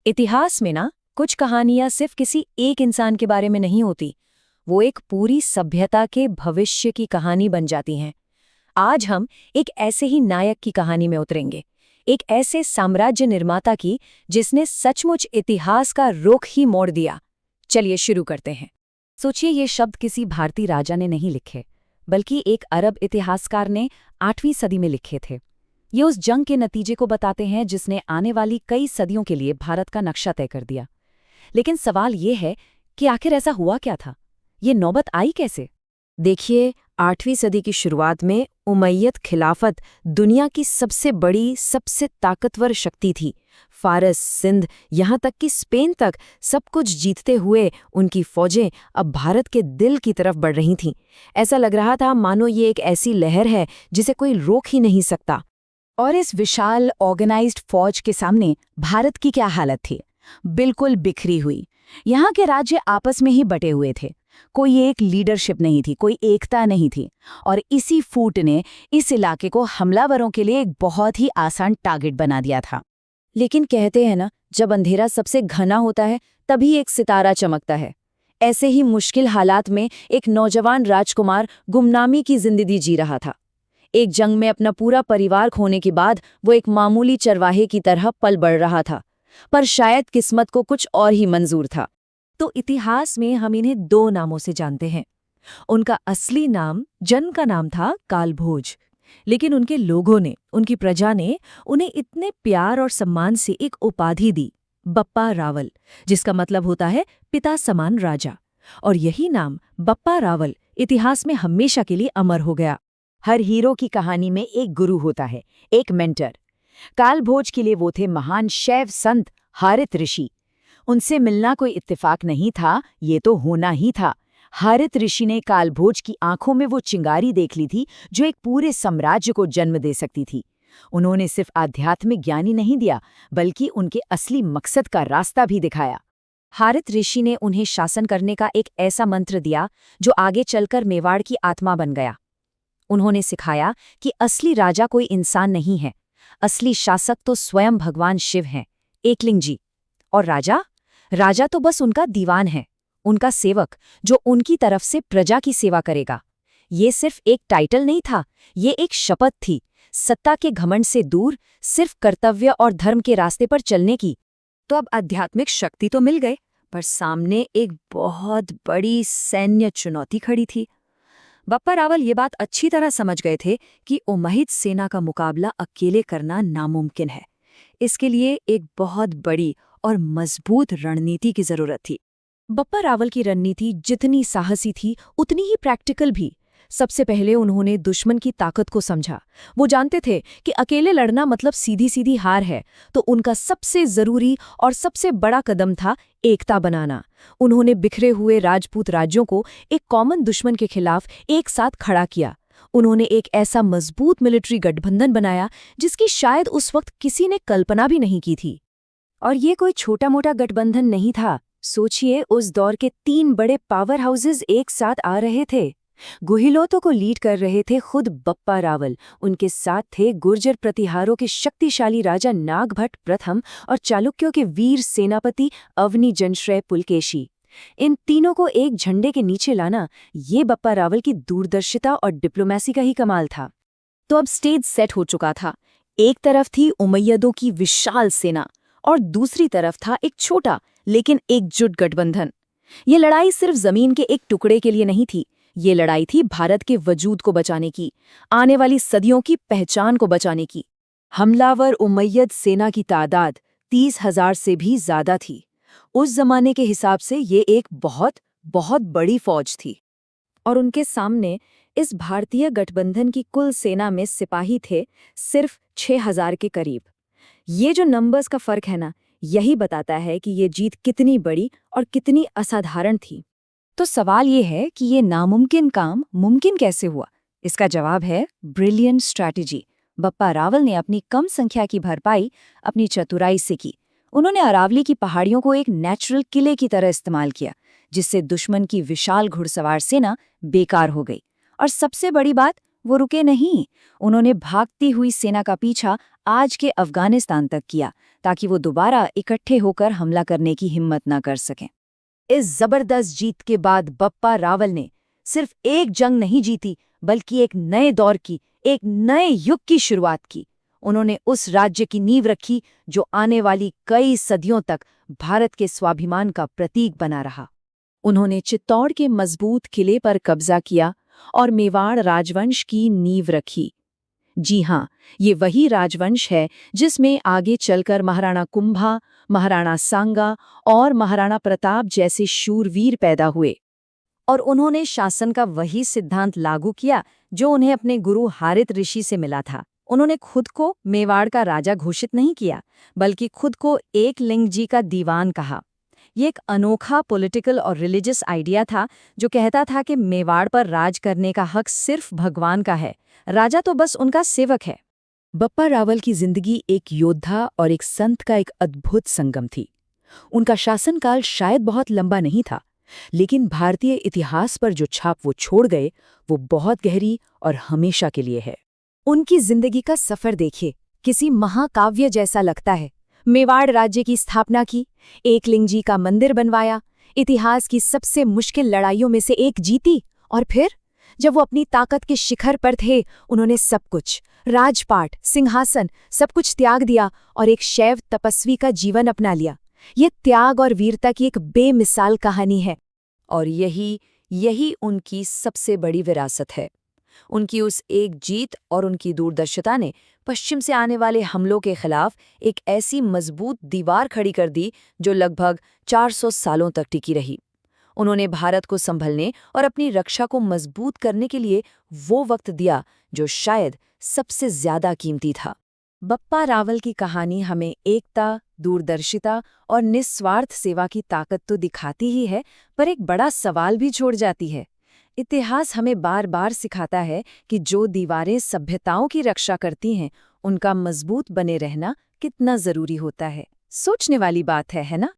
इतिहास में ना कुछ कहानियां सिर्फ किसी एक इंसान के बारे में नहीं होती, वो एक पूरी सभ्यता के भविष्य की कहानी बन जाती हैं। आज हम एक ऐसे ही नायक की कहानी में उतरेंगे, एक ऐसे साम्राज्य निर्माता की जिसने सचमुच इतिहास का रुख ही मोड़ दिया। चलिए शुरू करते हैं। सोचिए, ये शब्द किसी भारतीय राजा ने नहीं लिखे, बल्कि एक अरब इतिहासकार ने 8वीं सदी में लिखे थे। ये उस जंग के नतीजे को बताते हैं जिसने आने वाली कई सदियों के लिए भारत का नक्शा तय कर दिया। लेकिन सवाल ये है कि आखिर ऐसा हुआ क्या था? ये नौबत आई कैसे? देखिए, 8वीं सदी की शुरुआत में उमैयद खिलाफत दुनिया की सबसे बड़ी, सबसे ताकतवर शक्ति थी। फारस, सिंध, यहाँ तक कि स्पेन तक सब कुछ जीतते हुए उनकी फौजें अब भारत के दिल की तरफ बढ़ रही थीं। ऐसा लग रहा था मानो ये एक ऐसी लहर है जिसे कोई रोक ही नहीं सकता। और इस विशाल ऑर्गेनाइज्ड फौज के सामने भारत की क्या हालत थी? बिल्कुल बिखरी हुई। यहाँ के राज्य आपस में ही बटे हुए थे। कोई एक लीडरशिप नहीं थी, कोई एकता नहीं थी। और इसी फूट ने इस इलाके को हमलावरों के लिए एक बहुत ही आसान टारगेट बना दिया था। लेकिन कहते हैं ना, जब अंधेरा सबसे घना होता है तभी एक सितारा चमकता है। ऐसे ही मुश्किल हालात में एक नौजवान राजकुमार गुमनामी की जिंदगी जी रहा था। एक जंग में अपना पूरा परिवार खोने के बाद वो एक मामूली चरवाहे की तरह पल बढ़ रहा था, पर शायद किस्मत को कुछ और ही मंजूर था। तो इतिहास में हम इन्हें 2 नामों से जानते हैं। उनका असली नाम, जन्म का नाम था कालभोज, लेकिन उनके लोगों ने, उनकी प्रजा ने उन्हें इतने प्यार और सम्मान से एक उपाधि दी, बप्पा रावल, जिसका मतलब होता है पिता समान राजा। और यही नाम बप्पा रावल इतिहास में हमेशा के लिए अमर हो गया। हर हीरो की कहानी में एक गुरु होता है, एक मेंटर। कालभोज के लिए वो थे महान शैव संत हारित ऋषि। उनसे मिलना कोई इत्तेफाक नहीं था, ये तो होना ही था। हारित ऋषि ने कालभोज की आंखों में वो चिंगारी देख ली थी जो एक पूरे साम्राज्य को जन्म दे सकती थी। उन्होंने सिर्फ आध्यात्मिक ज्ञान ही नहीं दिया, बल्कि उनके असली मकसद का रास्ता भी दिखाया। हारित ऋषि ने उन्हें शासन करने का एक ऐसा मंत्र दिया जो आगे चलकर मेवाड़ की आत्मा बन गया। उन्होंने सिखाया कि असली राजा कोई इंसान नहीं है, असली शासक तो स्वयं भगवान शिव हैं, एकलिंग जी। और राजा तो बस उनका दीवान है, उनका सेवक, जो उनकी तरफ से प्रजा की सेवा करेगा। ये सिर्फ एक टाइटल नहीं था, ये एक शपथ थी, सत्ता के घमंड से दूर, सिर्फ कर्तव्य और धर्म के रास्ते पर चलने की। तो अब आध्यात्मिक शक्ति तो मिल गई, पर सामने एक बहुत बड़ी सैन्य चुनौती खड़ी थी। बप्पा रावल ये बात अच्छी तरह समझ गए थे कि उमैयद सेना का मुकाबला अकेले करना नामुमकिन है। इसके लिए एक बहुत बड़ी और मजबूत रणनीति की जरूरत थी। बप्पा रावल की रणनीति जितनी साहसी थी, उतनी ही प्रैक्टिकल भी। सबसे पहले उन्होंने दुश्मन की ताकत को समझा। वो जानते थे कि अकेले लड़ना मतलब सीधी सीधी हार है, तो उनका सबसे जरूरी और सबसे बड़ा कदम था एकता बनाना। उन्होंने बिखरे हुए राजपूत राज्यों को एक कॉमन दुश्मन के खिलाफ एक साथ खड़ा किया। उन्होंने एक ऐसा मजबूत मिलिट्री गठबंधन बनाया जिसकी शायद उस वक्त किसी ने कल्पना भी नहीं की थी। और ये कोई छोटा मोटा गठबंधन नहीं था। सोचिए, उस दौर के 3 बड़े पावर हाउसेस एक साथ आ रहे थे। गुहिलोतों को लीड कर रहे थे खुद बप्पा रावल। उनके साथ थे गुर्जर प्रतिहारों के शक्तिशाली राजा नागभट्ट प्रथम और चालुक्यों के वीर सेनापति अवनी जनश्रय पुलकेशी। इन तीनों को एक झंडे के नीचे लाना, ये बप्पा रावल की दूरदर्शिता और डिप्लोमेसी का ही कमाल था। तो अब स्टेज सेट हो चुका था। एक तरफ थी उमैयदों की विशाल सेना और दूसरी तरफ था एक छोटा लेकिन एकजुट गठबंधन। ये लड़ाई सिर्फ जमीन के एक टुकड़े के लिए नहीं थी, ये लड़ाई थी भारत के वजूद को बचाने की, आने वाली सदियों की पहचान को बचाने की। हमलावर उमैयद सेना की तादाद 30,000 से भी ज्यादा थी। उस जमाने के हिसाब से ये एक बहुत बहुत बड़ी फौज थी। और उनके सामने इस भारतीय गठबंधन की कुल सेना में सिपाही थे सिर्फ 6,000 के करीब। ये जो नंबर्स का फर्क है ना, यही बताता है कि ये जीत कितनी बड़ी और कितनी असाधारण थी। तो सवाल ये है कि ये नामुमकिन काम मुमकिन कैसे हुआ? इसका जवाब है ब्रिलियंट स्ट्रैटेजी। बप्पा रावल ने अपनी कम संख्या की भरपाई अपनी चतुराई से की। उन्होंने अरावली की पहाड़ियों को एक नेचुरल किले की तरह इस्तेमाल किया, जिससे दुश्मन की विशाल घुड़सवार सेना बेकार हो गई। और सबसे बड़ी बात, वो रुके नहीं। उन्होंने भागती हुई सेना का पीछा आज के अफगानिस्तान तक किया, ताकि वो दोबारा इकट्ठे होकर हमला करने की हिम्मत न कर सकें। इस जबरदस्त जीत के बाद बप्पा रावल ने सिर्फ एक जंग नहीं जीती, बल्कि एक नए दौर की, एक नए युग की शुरुआत की। उन्होंने उस राज्य की नींव रखी जो आने वाली कई सदियों तक भारत के स्वाभिमान का प्रतीक बना रहा। उन्होंने चित्तौड़ के मजबूत किले पर कब्जा किया और मेवाड़ राजवंश की नींव रखी। जी हाँ, ये वही राजवंश है जिसमें आगे चलकर महाराणा कुंभा, महाराणा सांगा और महाराणा प्रताप जैसे शूरवीर पैदा हुए। और उन्होंने शासन का वही सिद्धांत लागू किया जो उन्हें अपने गुरु हारित ऋषि से मिला था। उन्होंने खुद को मेवाड़ का राजा घोषित नहीं किया, बल्कि खुद को एकलिंग जी का दीवान कहा। ये एक अनोखा पॉलिटिकल और रिलीजियस आइडिया था जो कहता था कि मेवाड़ पर राज करने का हक सिर्फ भगवान का है, राजा तो बस उनका सेवक है। बप्पा रावल की जिंदगी एक योद्धा और एक संत का एक अद्भुत संगम थी। उनका शासनकाल शायद बहुत लंबा नहीं था, लेकिन भारतीय इतिहास पर जो छाप वो छोड़ गए वो बहुत गहरी और हमेशा के लिए है। उनकी जिंदगी का सफर देखिए, किसी महाकाव्य जैसा लगता है। मेवाड़ राज्य की स्थापना की, एकलिंग जी का मंदिर बनवाया, इतिहास की सबसे मुश्किल लड़ाइयों में से एक जीती, और फिर जब वो अपनी ताकत के शिखर पर थे, उन्होंने सब कुछ, राजपाट, सिंहासन, सब कुछ त्याग दिया और एक शैव तपस्वी का जीवन अपना लिया। ये त्याग और वीरता की एक बेमिसाल कहानी है। और यही उनकी सबसे बड़ी विरासत है। उनकी उस एक जीत और उनकी दूरदर्शिता ने पश्चिम से आने वाले हमलों के खिलाफ एक ऐसी मजबूत दीवार खड़ी कर दी जो लगभग 400 सालों तक टिकी रही। उन्होंने भारत को संभलने और अपनी रक्षा को मजबूत करने के लिए वो वक्त दिया जो शायद सबसे ज्यादा कीमती था। बप्पा रावल की कहानी हमें एकता, दूरदर्शिता और निस्वार्थ सेवा की ताकत तो दिखाती ही है, पर एक बड़ा सवाल भी छोड़ जाती है। इतिहास हमें बार बार सिखाता है कि जो दीवारें सभ्यताओं की रक्षा करती हैं, उनका मजबूत बने रहना कितना जरूरी होता है। सोचने वाली बात है ना?